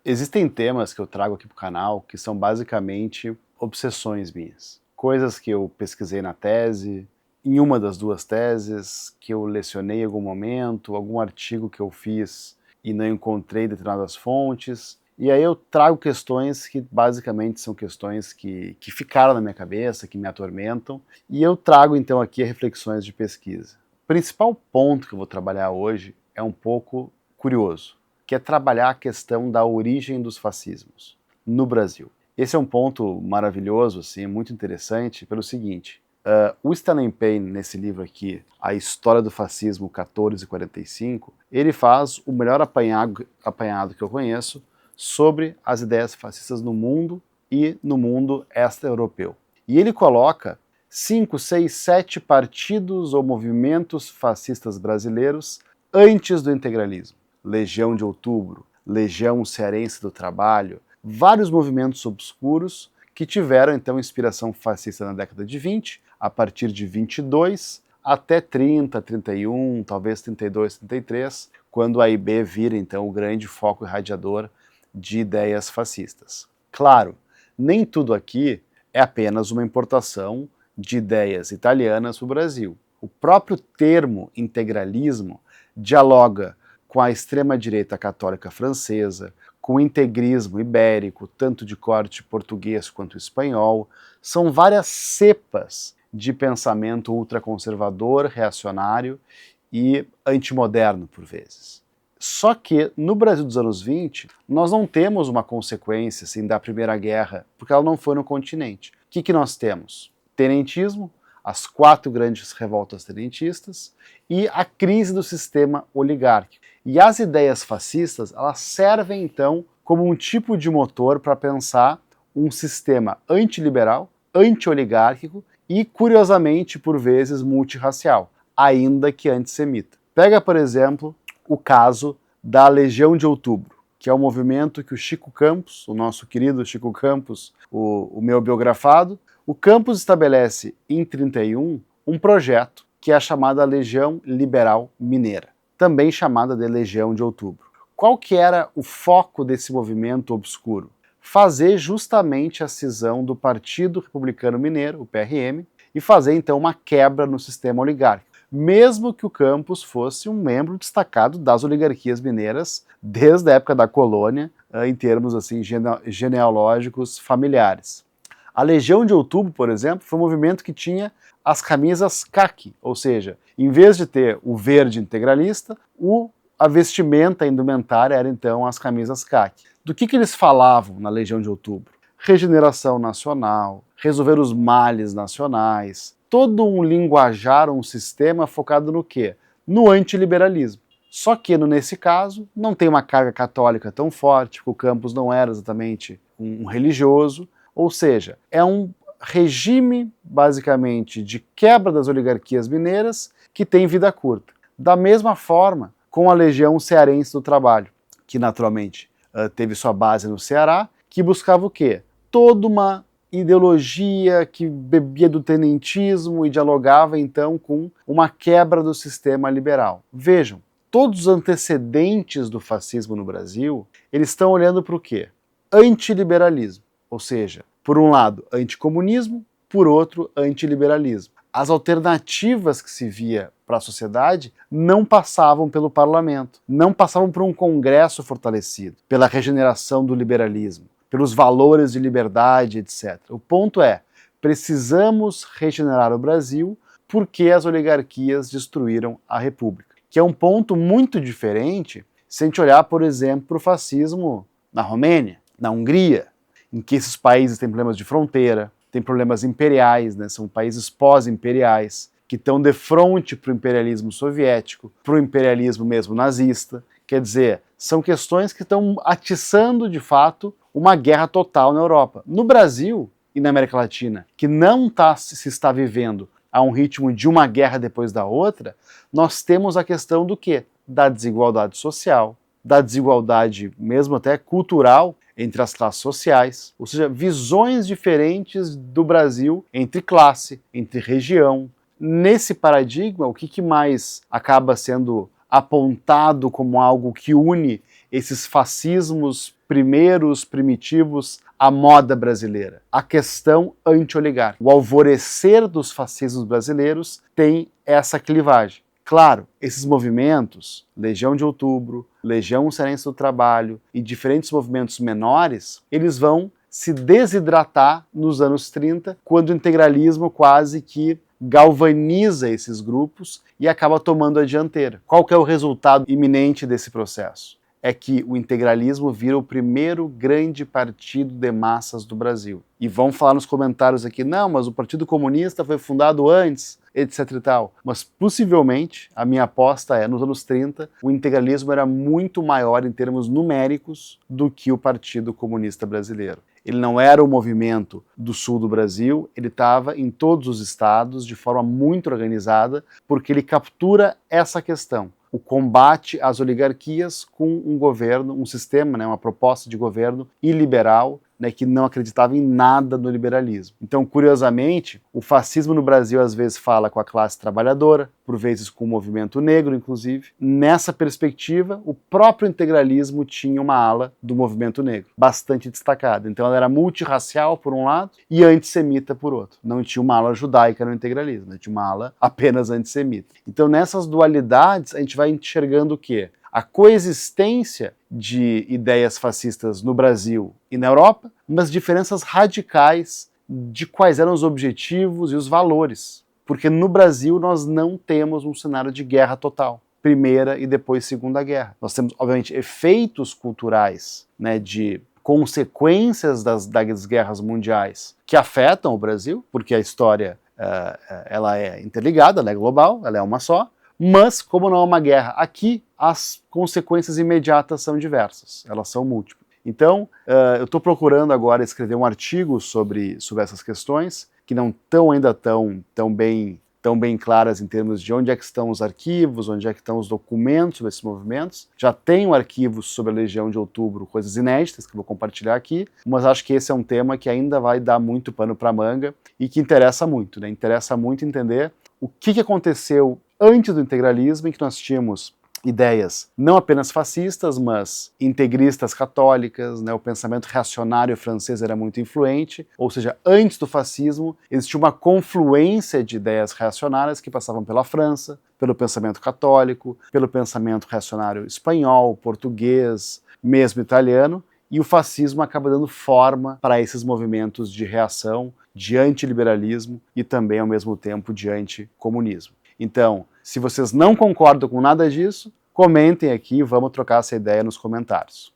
Existem temas que eu trago aqui para o canal que são basicamente obsessões minhas. Coisas que eu pesquisei na tese, em uma das duas teses, que eu lecionei em algum momento, algum artigo que eu fiz e não encontrei determinadas fontes. E aí eu trago questões que basicamente são questões que ficaram na minha cabeça, que me atormentam, e eu trago então aqui reflexões de pesquisa. O principal ponto que eu vou trabalhar hoje é um pouco curioso, que é trabalhar a questão da origem dos fascismos no Brasil. Esse é um ponto maravilhoso, assim, muito interessante, pelo seguinte: o Stanley Payne, nesse livro aqui, A História do Fascismo 1445, ele faz o melhor apanhado que eu conheço sobre as ideias fascistas no mundo e no mundo extra-europeu. E ele coloca 5, 6, 7 partidos ou movimentos fascistas brasileiros antes do integralismo. Legião de Outubro, Legião Cearense do Trabalho, vários movimentos obscuros que tiveram então inspiração fascista na década de 20, a partir de 22 até 30, 31, talvez 32, 33, quando a AIB vira então o grande foco irradiador de ideias fascistas. Claro, nem tudo aqui é apenas uma importação de ideias italianas para o Brasil. O próprio termo integralismo dialoga com a extrema-direita católica francesa, com o integrismo ibérico, tanto de corte português quanto espanhol. São várias cepas de pensamento ultraconservador, reacionário e antimoderno, por vezes. Só que no Brasil dos anos 20, nós não temos uma consequência assim, da Primeira Guerra, porque ela não foi no continente. O que nós temos? Tenentismo, as 4 grandes revoltas tenentistas e a crise do sistema oligárquico. E as ideias fascistas, elas servem então como um tipo de motor para pensar um sistema antiliberal, anti-oligárquico e, curiosamente, por vezes, multirracial, ainda que antissemita. Pega, por exemplo, o caso da Legião de Outubro, que é um movimento que o Chico Campos, o nosso querido Chico Campos, o meu biografado, o Campos estabelece em 31 um projeto que é a chamada Legião Liberal Mineira, também chamada de Legião de Outubro. Qual que era o foco desse movimento obscuro? Fazer justamente a cisão do Partido Republicano Mineiro, o PRM, e fazer então uma quebra no sistema oligárquico, mesmo que o Campos fosse um membro destacado das oligarquias mineiras desde a época da colônia, em termos assim genealógicos familiares. A Legião de Outubro, por exemplo, foi um movimento que tinha as camisas caqui, ou seja, em vez de ter o verde integralista, a vestimenta, a indumentária era então as camisas caqui. Do que eles falavam na Legião de Outubro? Regeneração nacional, resolver os males nacionais, todo um linguajar, um sistema focado no quê? No antiliberalismo. Só que, nesse caso, não tem uma carga católica tão forte, porque o Campos não era exatamente um religioso, ou seja, é um regime, basicamente, de quebra das oligarquias mineiras que tem vida curta. Da mesma forma, com a Legião Cearense do Trabalho, que naturalmente teve sua base no Ceará, que buscava o quê? Toda uma ideologia que bebia do tenentismo e dialogava então com uma quebra do sistema liberal. Vejam, todos os antecedentes do fascismo no Brasil, eles estão olhando para o quê? Antiliberalismo, ou seja, por um lado, anticomunismo, por outro, antiliberalismo. As alternativas que se via para a sociedade não passavam pelo parlamento, não passavam por um congresso fortalecido, pela regeneração do liberalismo, pelos valores de liberdade, etc. O ponto é, precisamos regenerar o Brasil porque as oligarquias destruíram a República, que é um ponto muito diferente se a gente olhar, por exemplo, para o fascismo na Romênia, na Hungria, em que esses países têm problemas de fronteira, têm problemas imperiais, né? São países pós-imperiais, que estão de frente para o imperialismo soviético, para o imperialismo mesmo nazista. Quer dizer, são questões que estão atiçando, de fato, uma guerra total na Europa. No Brasil e na América Latina, que não se está vivendo a um ritmo de uma guerra depois da outra, nós temos a questão do quê? Da desigualdade social, da desigualdade mesmo até cultural entre as classes sociais, ou seja, visões diferentes do Brasil entre classe, entre região. Nesse paradigma, o que mais acaba sendo apontado como algo que une esses fascismos primeiros primitivos à moda brasileira, a questão anti-oligarca. O alvorecer dos fascismos brasileiros tem essa clivagem. Claro, esses movimentos, Legião de Outubro, Legião Cearense do Trabalho e diferentes movimentos menores, eles vão se desidratar nos anos 30, quando o integralismo quase que galvaniza esses grupos e acaba tomando a dianteira. Qual que é o resultado iminente desse processo? É que o integralismo vira o primeiro grande partido de massas do Brasil. E vão falar nos comentários aqui, não, mas o Partido Comunista foi fundado antes, etc e tal. Mas possivelmente, a minha aposta é, nos anos 30, o integralismo era muito maior em termos numéricos do que o Partido Comunista Brasileiro. Ele não era o movimento do sul do Brasil, ele estava em todos os estados de forma muito organizada, porque ele captura essa questão. O combate às oligarquias com um governo, um sistema, uma proposta de governo iliberal, que não acreditava em nada no liberalismo. Então, curiosamente, o fascismo no Brasil às vezes fala com a classe trabalhadora, por vezes com o movimento negro, inclusive. Nessa perspectiva, o próprio integralismo tinha uma ala do movimento negro, bastante destacada. Então, ela era multirracial, por um lado, e antissemita, por outro. Não tinha uma ala judaica no integralismo, tinha uma ala apenas antissemita. Então, nessas dualidades, a gente vai enxergando o quê? A coexistência de ideias fascistas no Brasil e na Europa, mas diferenças radicais de quais eram os objetivos e os valores. Porque no Brasil nós não temos um cenário de guerra total, Primeira e depois Segunda Guerra. Nós temos, obviamente, efeitos culturais, de consequências das guerras mundiais que afetam o Brasil, porque a história ela é interligada, ela é global, ela é uma só. Mas, como não é uma guerra aqui, as consequências imediatas são diversas, elas são múltiplas. Então, eu estou procurando agora escrever um artigo sobre essas questões, que não estão ainda tão bem claras em termos de onde é que estão os arquivos, onde é que estão os documentos desses movimentos. Já tenho arquivos sobre a Legião de Outubro, coisas inéditas que eu vou compartilhar aqui, mas acho que esse é um tema que ainda vai dar muito pano para manga e que interessa muito, Interessa muito entender o que aconteceu antes do integralismo, em que nós tínhamos ideias não apenas fascistas, mas integristas católicas, o pensamento reacionário francês era muito influente, ou seja, antes do fascismo existia uma confluência de ideias reacionárias que passavam pela França, pelo pensamento católico, pelo pensamento reacionário espanhol, português, mesmo italiano, e o fascismo acaba dando forma para esses movimentos de reação, de antiliberalismo e também, ao mesmo tempo, de anticomunismo. Então, se vocês não concordam com nada disso, comentem aqui e vamos trocar essa ideia nos comentários.